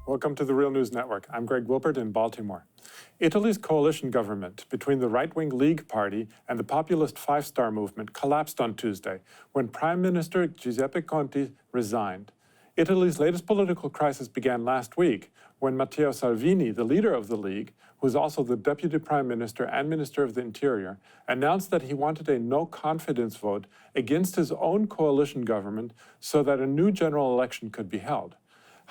Welcome to the Real News Network. I'm Greg Wilbert in Baltimore. Italy's coalition government between the right-wing League Party and the populist Five Star Movement collapsed on Tuesday when Prime Minister Giuseppe Conte resigned. Italy's latest political crisis began last week when Matteo Salvini, the leader of the League, who is also the Deputy Prime Minister and Minister of the Interior, announced that he wanted a no-confidence vote against his own coalition government so that a new general election could be held.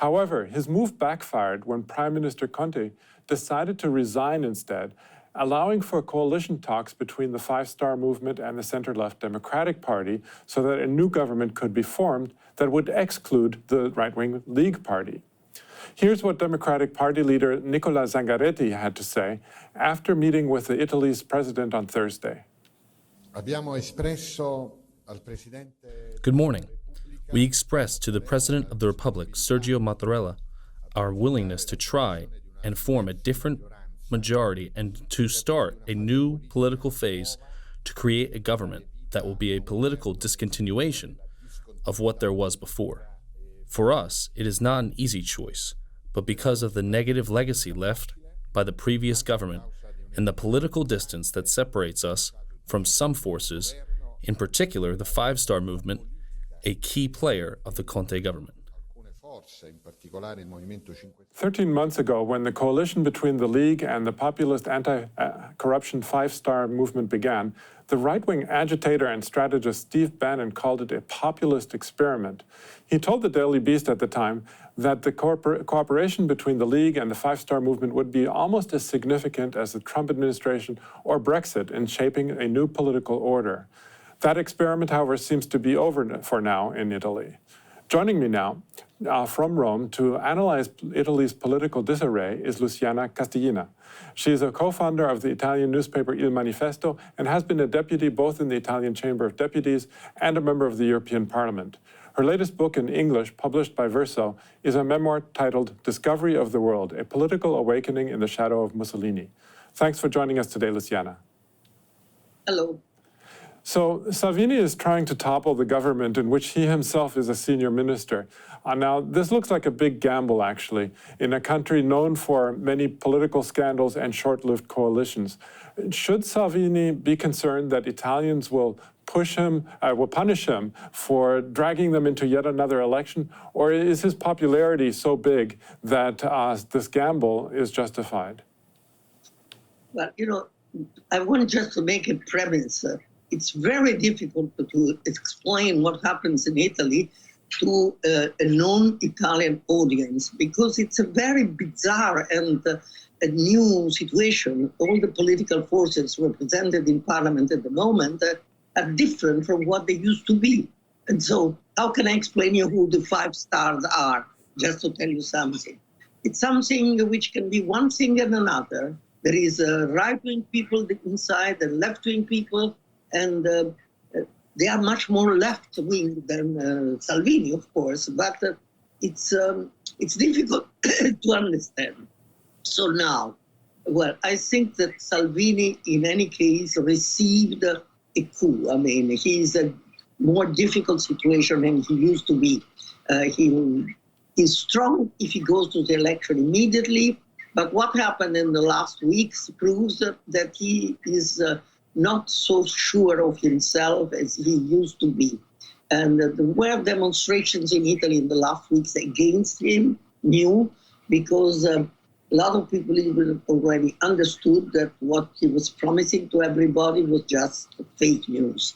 However, his move backfired when Prime Minister Conte decided to resign instead, allowing for coalition talks between the Five Star Movement and the center-left Democratic Party so that a new government could be formed that would exclude the right-wing League Party. Here's what Democratic Party leader Nicola Zingaretti had to say after meeting with Italy's president on Thursday. Good morning. We expressed to the President of the Republic, Sergio Mattarella, our willingness to try and form a different majority and to start a new political phase to create a government that will be a political discontinuation of what there was before. For us, it is not an easy choice, but because of the negative legacy left by the previous government and the political distance that separates us from some forces, in particular the Five Star Movement, a key player of the Conte government. 13 months ago, when the coalition between the League and the populist anti-corruption Five Star Movement began, the right-wing agitator and strategist Steve Bannon called it a populist experiment. He told the Daily Beast at the time that the cooperation between the League and the Five Star Movement would be almost as significant as the Trump administration or Brexit in shaping a new political order. That experiment, however, seems to be over for now in Italy. Joining me now from Rome to analyze Italy's political disarray is Luciana Castellini. She is a co-founder of the Italian newspaper Il Manifesto and has been a deputy both in the Italian Chamber of Deputies and a member of the European Parliament. Her latest book in English, published by Verso, is a memoir titled Discovery of the World, A Political Awakening in the Shadow of Mussolini. Thanks for joining us today, Luciana. Hello. So Salvini is trying to topple the government in which he himself is a senior minister. Now, this looks like a big gamble, actually, in a country known for many political scandals and short-lived coalitions. Should Salvini be concerned that Italians will punish him for dragging them into yet another election? Or is his popularity so big that this gamble is justified? Well, I want just to make a premise. It's very difficult to explain what happens in Italy to a non-Italian audience because it's a very bizarre and a new situation. All the political forces represented in parliament at the moment are different from what they used to be. And so how can I explain you who the Five Stars are, just to tell you something? It's something which can be one thing and another. There is right-wing people inside and left-wing people, and they are much more left-wing than Salvini, of course, but it's difficult to understand. So now, well, I think that Salvini, in any case, received a coup. I mean, he's a more difficult situation than he used to be. He's strong if he goes to the election immediately, but what happened in the last weeks proves that he is not so sure of himself as he used to be. And there were demonstrations in Italy in the last weeks against him, new, because a lot of people even already understood that what he was promising to everybody was just fake news.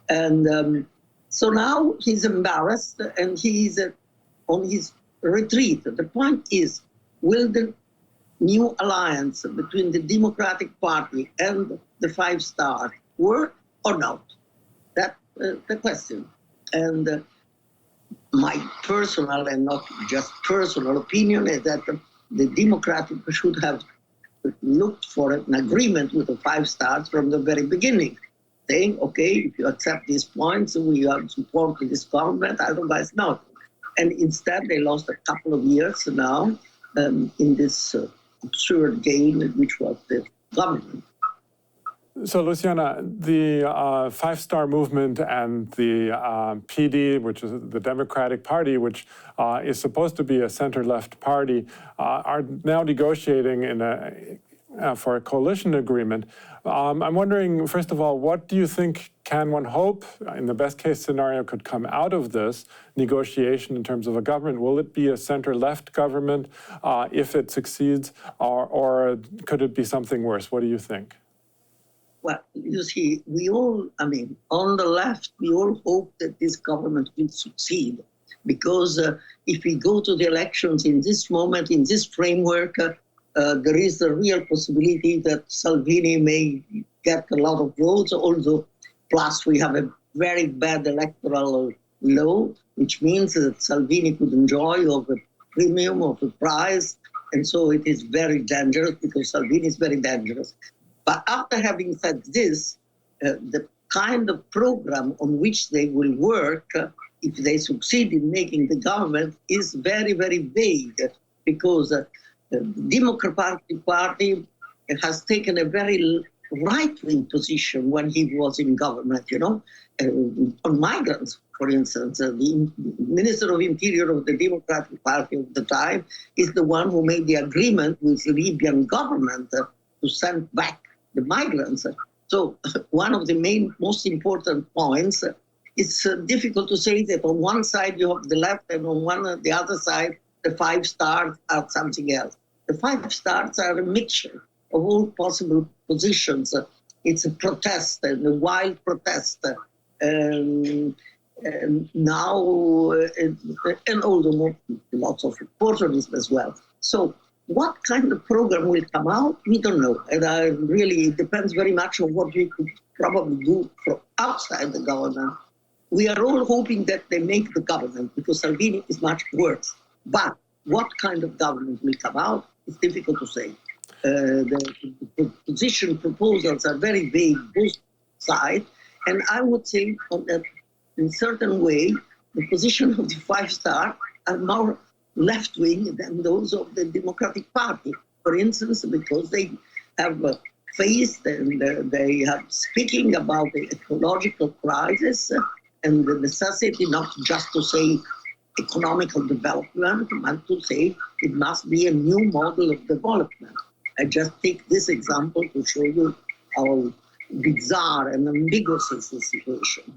And so now he's embarrassed and he's on his retreat. The point is, will the new alliance between the Democratic Party and the Five Star work or not? That's the question. And my personal and not just personal opinion is that the Democratic should have looked for an agreement with the Five Stars from the very beginning, saying, okay, if you accept these points, we are supporting this government, otherwise not. And instead, they lost a couple of years now in this absurd game, which was the government. So, Luciana, the Five-Star Movement and the PD, which is the Democratic Party, which is supposed to be a center-left party, are now negotiating for a coalition agreement. I'm wondering, first of all, what do you think can one hope, in the best-case scenario, could come out of this negotiation in terms of a government? Will it be a center-left government if it succeeds, or could it be something worse? What do you think? Well, you see, on the left, we all hope that this government will succeed. Because if we go to the elections in this moment, in this framework, there is a real possibility that Salvini may get a lot of votes, although plus we have a very bad electoral law, which means that Salvini could enjoy of a premium, of a prize, and so it is very dangerous because Salvini is very dangerous. But after having said this, the kind of program on which they will work, if they succeed in making the government, is very, very vague, because the Democratic Party has taken a very right-wing position when he was in government, on migrants, for instance. The Minister of Interior of the Democratic Party of the time is the one who made the agreement with the Libyan government to send back the migrants. So one of the most important points, it's difficult to say that on one side you have the left and on the other side, the Five Stars are something else. The Five Stars are a mixture of all possible positions. It's a protest, and a wild protest. And also lots of opportunism as well. So what kind of program will come out, we don't know. And it depends very much on what we could probably do from outside the government. We are all hoping that they make the government, because Salvini is much worse. But what kind of government will come out, it's difficult to say. The position proposals are very vague, both sides. And I would say that in a certain way, the position of the Five Star are more left-wing than those of the Democratic Party. For instance, because they have faced and they have speaking about the ecological crisis and the necessity not just to say economical development, but to say it must be a new model of development. I just take this example to show you how bizarre and ambiguous is the situation.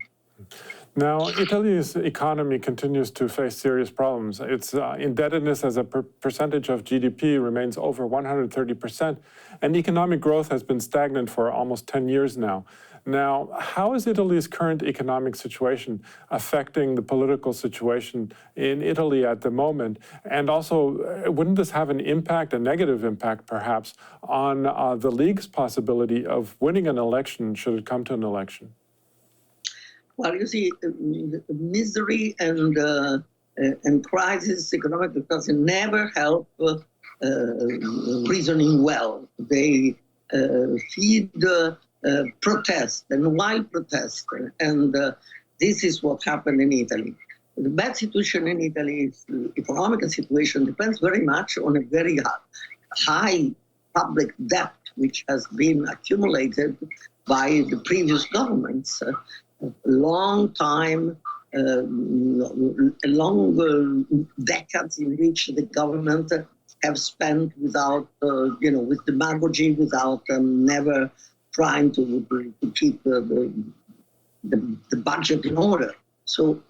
Now, Italy's economy continues to face serious problems. Its indebtedness as a percentage of GDP remains over 130%, and economic growth has been stagnant for almost 10 years now. Now, how is Italy's current economic situation affecting the political situation in Italy at the moment? And also, wouldn't this have an impact, a negative impact perhaps, on the League's possibility of winning an election should it come to an election? Well, you see, misery and crisis, economic crisis, never help reasoning well. They feed protest and wild protest, and this is what happened in Italy. The bad situation in Italy, the economic situation, depends very much on a very high public debt, which has been accumulated by the previous governments. Long time, long decades in which the government have spent without, with demagogy, without never trying to keep the budget in order. So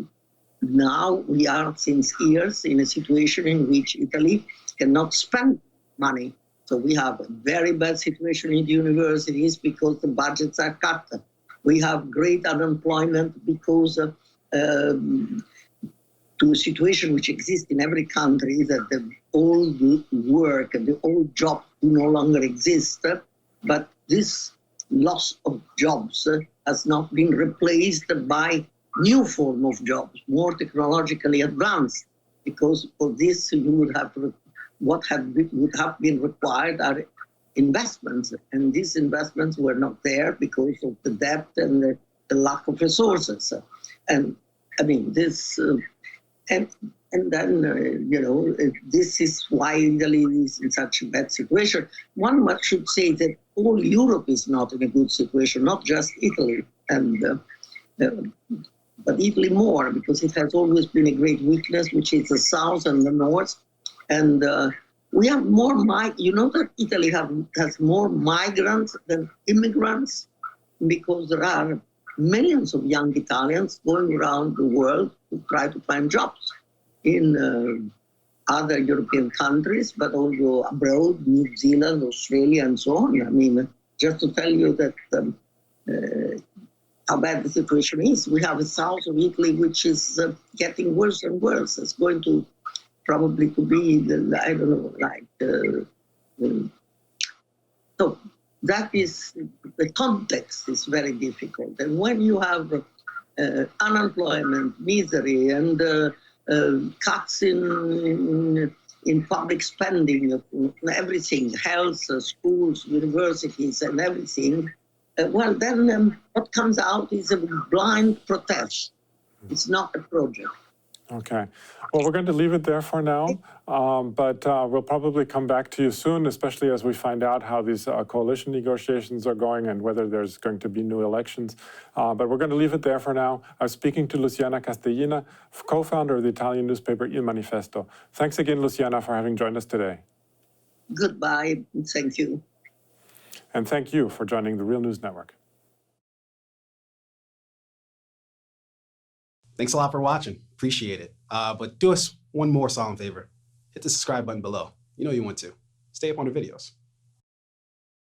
now we are since years in a situation in which Italy cannot spend money. So we have a very bad situation in the universities because the budgets are cut. We have great unemployment because to a situation which exists in every country, that the old work and the old jobs no longer exist. But this loss of jobs has not been replaced by new form of jobs, more technologically advanced. Because for this, you would have would have been required are investments, and these investments were not there because of the debt and the lack of resources. And I mean, this, and then, this is why Italy is in such a bad situation. One should say that all Europe is not in a good situation, not just Italy, but Italy more, because it has always been a great weakness, which is the south and the north. And we have more, you know that Italy has more migrants than immigrants, because there are millions of young Italians going around the world to try to find jobs in other European countries, but also abroad, New Zealand, Australia, and so on. I mean, just to tell you that how bad the situation is, we have a south of Italy which is getting worse and worse. It's going to probably to be, I don't know, like, so that is, the context is very difficult. And when you have unemployment, misery, and cuts in public spending, everything, health, schools, universities, and everything, well, then what comes out is a blind protest. It's not a project. Okay. Well, we're going to leave it there for now, but we'll probably come back to you soon, especially as we find out how these coalition negotiations are going and whether there's going to be new elections. But we're going to leave it there for now. I was speaking to Luciana Castellini, co-founder of the Italian newspaper Il Manifesto. Thanks again, Luciana, for having joined us today. Goodbye. Thank you. And thank you for joining the Real News Network. Thanks a lot for watching. Appreciate it. But do us one more solemn favor. Hit the subscribe button below. You know you want to. Stay up on the videos.